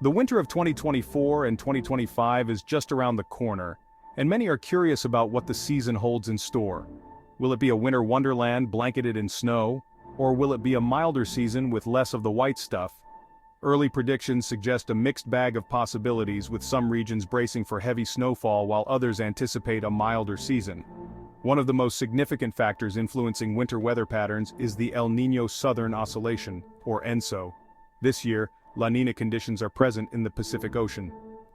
The winter of 2024 and 2025 is just around the corner, and many are curious about what the season holds in store. Will it be a winter wonderland blanketed in snow, or will it be a milder season with less of the white stuff? Early predictions suggest a mixed bag of possibilities, with some regions bracing for heavy snowfall while others anticipate a milder season. One of the most significant factors influencing winter weather patterns is the El Niño-Southern Oscillation, or ENSO. This year, La Niña conditions are present in the Pacific Ocean.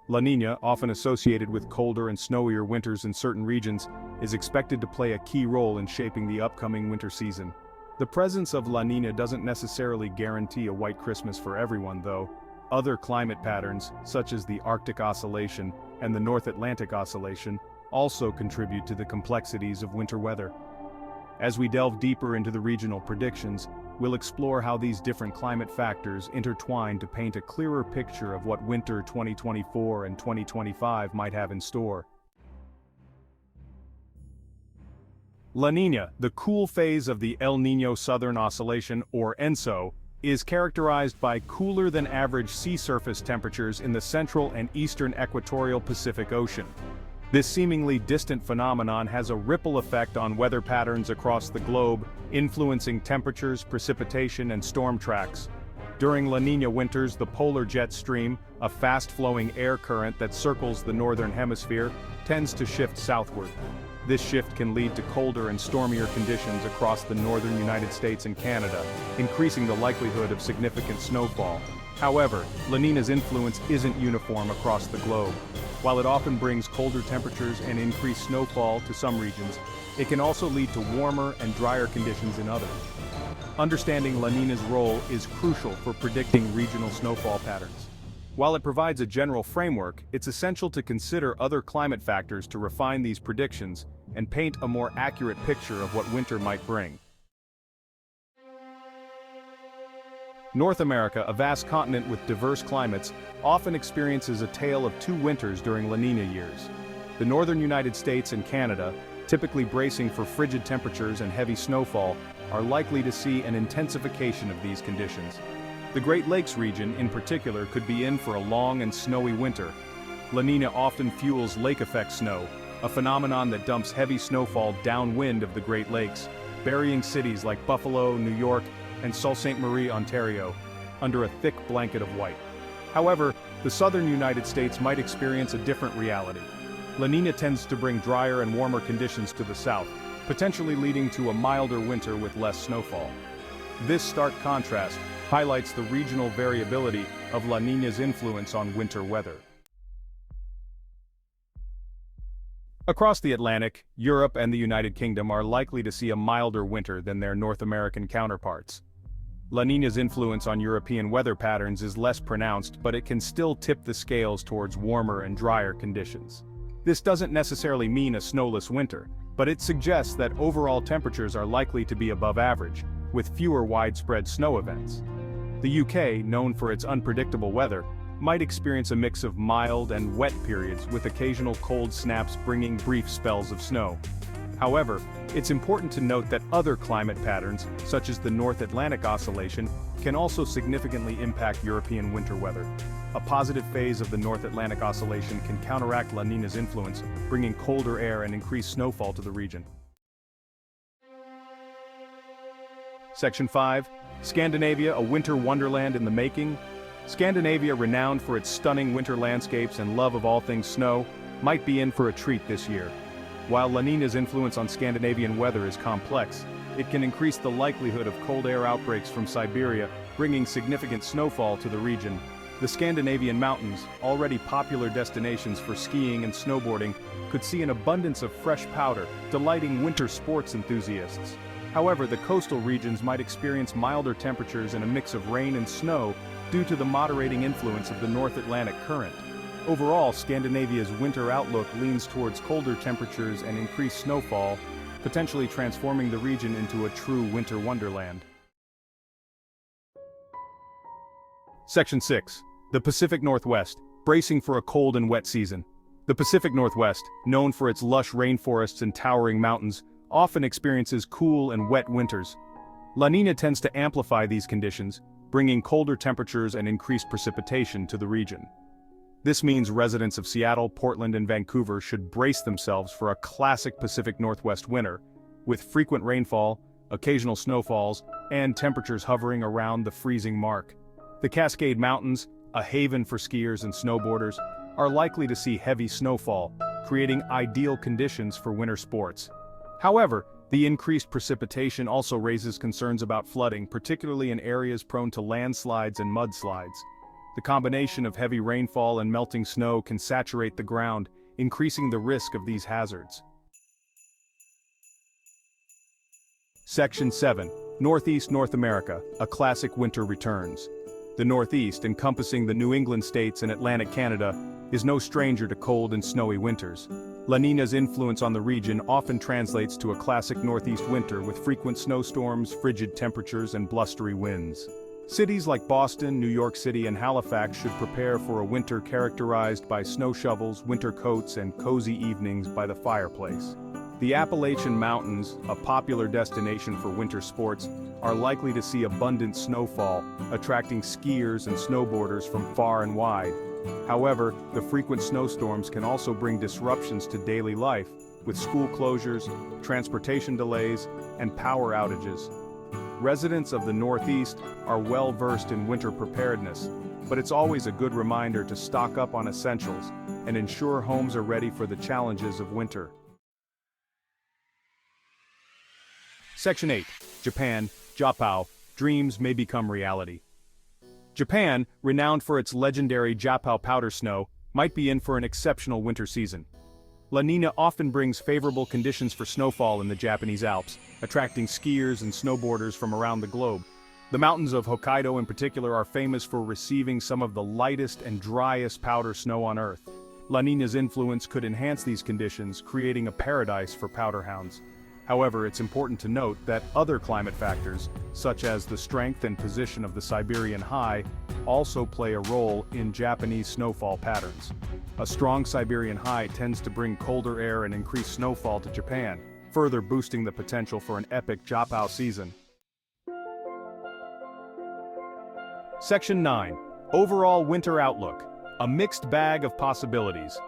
La Niña, often associated with colder and snowier winters in certain regions, is expected to play a key role in shaping the upcoming winter season. The presence of La Niña doesn't necessarily guarantee a white Christmas for everyone, though. Other climate patterns, such as the Arctic Oscillation and the North Atlantic Oscillation, also contribute to the complexities of winter weather. As we delve deeper into the regional predictions, we'll explore how these different climate factors intertwine to paint a clearer picture of what winter 2024 and 2025 might have in store. La Niña, the cool phase of the El Niño-Southern Oscillation, or ENSO, is characterized by cooler than average sea surface temperatures in the central and eastern equatorial Pacific Ocean. This seemingly distant phenomenon has a ripple effect on weather patterns across the globe, influencing temperatures, precipitation, and storm tracks. During La Niña winters, the polar jet stream, a fast-flowing air current that circles the northern hemisphere, tends to shift southward. This shift can lead to colder and stormier conditions across the northern United States and Canada, increasing the likelihood of significant snowfall. However, La Niña's influence isn't uniform across the globe. While it often brings colder temperatures and increased snowfall to some regions, it can also lead to warmer and drier conditions in others. Understanding La Niña's role is crucial for predicting regional snowfall patterns. While it provides a general framework, it's essential to consider other climate factors to refine these predictions and paint a more accurate picture of what winter might bring. North America, a vast continent with diverse climates, often experiences a tale of two winters during La Niña years. The northern United States and Canada, typically bracing for frigid temperatures and heavy snowfall, are likely to see an intensification of these conditions. The Great Lakes region, in particular, could be in for a long and snowy winter. La Niña often fuels lake effect snow, a phenomenon that dumps heavy snowfall downwind of the Great Lakes, burying cities like Buffalo, New York, and Sault Ste. Marie, Ontario, under a thick blanket of white. However, the southern United States might experience a different reality. La Niña tends to bring drier and warmer conditions to the south, potentially leading to a milder winter with less snowfall. This stark contrast highlights the regional variability of La Niña's influence on winter weather. Across the Atlantic, Europe and the United Kingdom are likely to see a milder winter than their North American counterparts. La Niña's influence on European weather patterns is less pronounced, but it can still tip the scales towards warmer and drier conditions. This doesn't necessarily mean a snowless winter, but it suggests that overall temperatures are likely to be above average, with fewer widespread snow events. The UK, known for its unpredictable weather, might experience a mix of mild and wet periods with occasional cold snaps bringing brief spells of snow. However, it's important to note that other climate patterns, such as the North Atlantic Oscillation, can also significantly impact European winter weather. A positive phase of the North Atlantic Oscillation can counteract La Niña's influence, bringing colder air and increased snowfall to the region. Section 5. Scandinavia, a winter wonderland in the making. Scandinavia, renowned for its stunning winter landscapes and love of all things snow, might be in for a treat this year. While La Niña's influence on Scandinavian weather is complex, it can increase the likelihood of cold air outbreaks from Siberia, bringing significant snowfall to the region. The Scandinavian mountains, already popular destinations for skiing and snowboarding, could see an abundance of fresh powder, delighting winter sports enthusiasts. However, the coastal regions might experience milder temperatures and a mix of rain and snow due to the moderating influence of the North Atlantic current. Overall, Scandinavia's winter outlook leans towards colder temperatures and increased snowfall, potentially transforming the region into a true winter wonderland. Section 6. The Pacific Northwest, bracing for a cold and wet season. The Pacific Northwest, known for its lush rainforests and towering mountains, often experiences cool and wet winters. La Niña tends to amplify these conditions, bringing colder temperatures and increased precipitation to the region. This means residents of Seattle, Portland, and Vancouver should brace themselves for a classic Pacific Northwest winter, with frequent rainfall, occasional snowfalls, and temperatures hovering around the freezing mark. The Cascade Mountains, a haven for skiers and snowboarders, are likely to see heavy snowfall, creating ideal conditions for winter sports. However, the increased precipitation also raises concerns about flooding, particularly in areas prone to landslides and mudslides. The combination of heavy rainfall and melting snow can saturate the ground, increasing the risk of these hazards. Section 7. Northeast North America, a classic winter returns. The Northeast, encompassing the New England states and Atlantic Canada, is no stranger to cold and snowy winters. La Niña's influence on the region often translates to a classic Northeast winter with frequent snowstorms, frigid temperatures, and blustery winds. Cities like Boston, New York City, and Halifax should prepare for a winter characterized by snow shovels, winter coats, and cozy evenings by the fireplace. The Appalachian Mountains, a popular destination for winter sports, are likely to see abundant snowfall, attracting skiers and snowboarders from far and wide. However, the frequent snowstorms can also bring disruptions to daily life, with school closures, transportation delays, and power outages. Residents of the Northeast are well versed in winter preparedness, but it's always a good reminder to stock up on essentials and ensure homes are ready for the challenges of winter. Section 8. Japan, Japow, dreams may become reality. Japan, renowned for its legendary Japow powder snow, might be in for an exceptional winter season. La Niña often brings favorable conditions for snowfall in the Japanese Alps, attracting skiers and snowboarders from around the globe. The mountains of Hokkaido in particular are famous for receiving some of the lightest and driest powder snow on Earth. La Niña's influence could enhance these conditions, creating a paradise for powder hounds. However, it's important to note that other climate factors, such as the strength and position of the Siberian high, also play a role in Japanese snowfall patterns. A strong Siberian high tends to bring colder air and increased snowfall to Japan, further boosting the potential for an epic Japow season. Section 9. Overall winter outlook. A mixed bag of possibilities.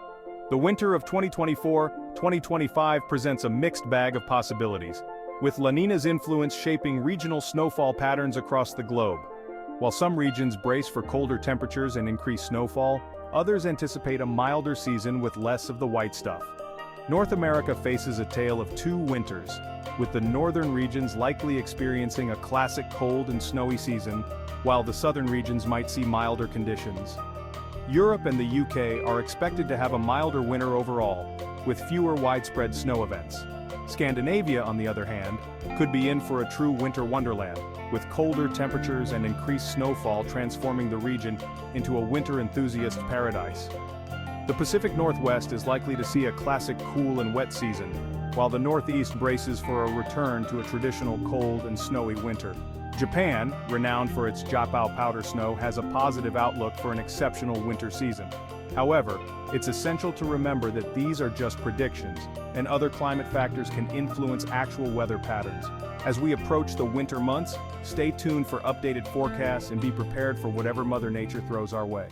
The winter of 2024-2025 presents a mixed bag of possibilities, with La Niña's influence shaping regional snowfall patterns across the globe. While some regions brace for colder temperatures and increased snowfall, others anticipate a milder season with less of the white stuff. North America faces a tale of two winters, with the northern regions likely experiencing a classic cold and snowy season, while the southern regions might see milder conditions. Europe and the UK are expected to have a milder winter overall, with fewer widespread snow events. Scandinavia, on the other hand, could be in for a true winter wonderland, with colder temperatures and increased snowfall transforming the region into a winter enthusiast paradise. The Pacific Northwest is likely to see a classic cool and wet season, while the Northeast braces for a return to a traditional cold and snowy winter. Japan, renowned for its Japow powder snow, has a positive outlook for an exceptional winter season. However, it's essential to remember that these are just predictions, and other climate factors can influence actual weather patterns. As we approach the winter months, stay tuned for updated forecasts and be prepared for whatever Mother Nature throws our way.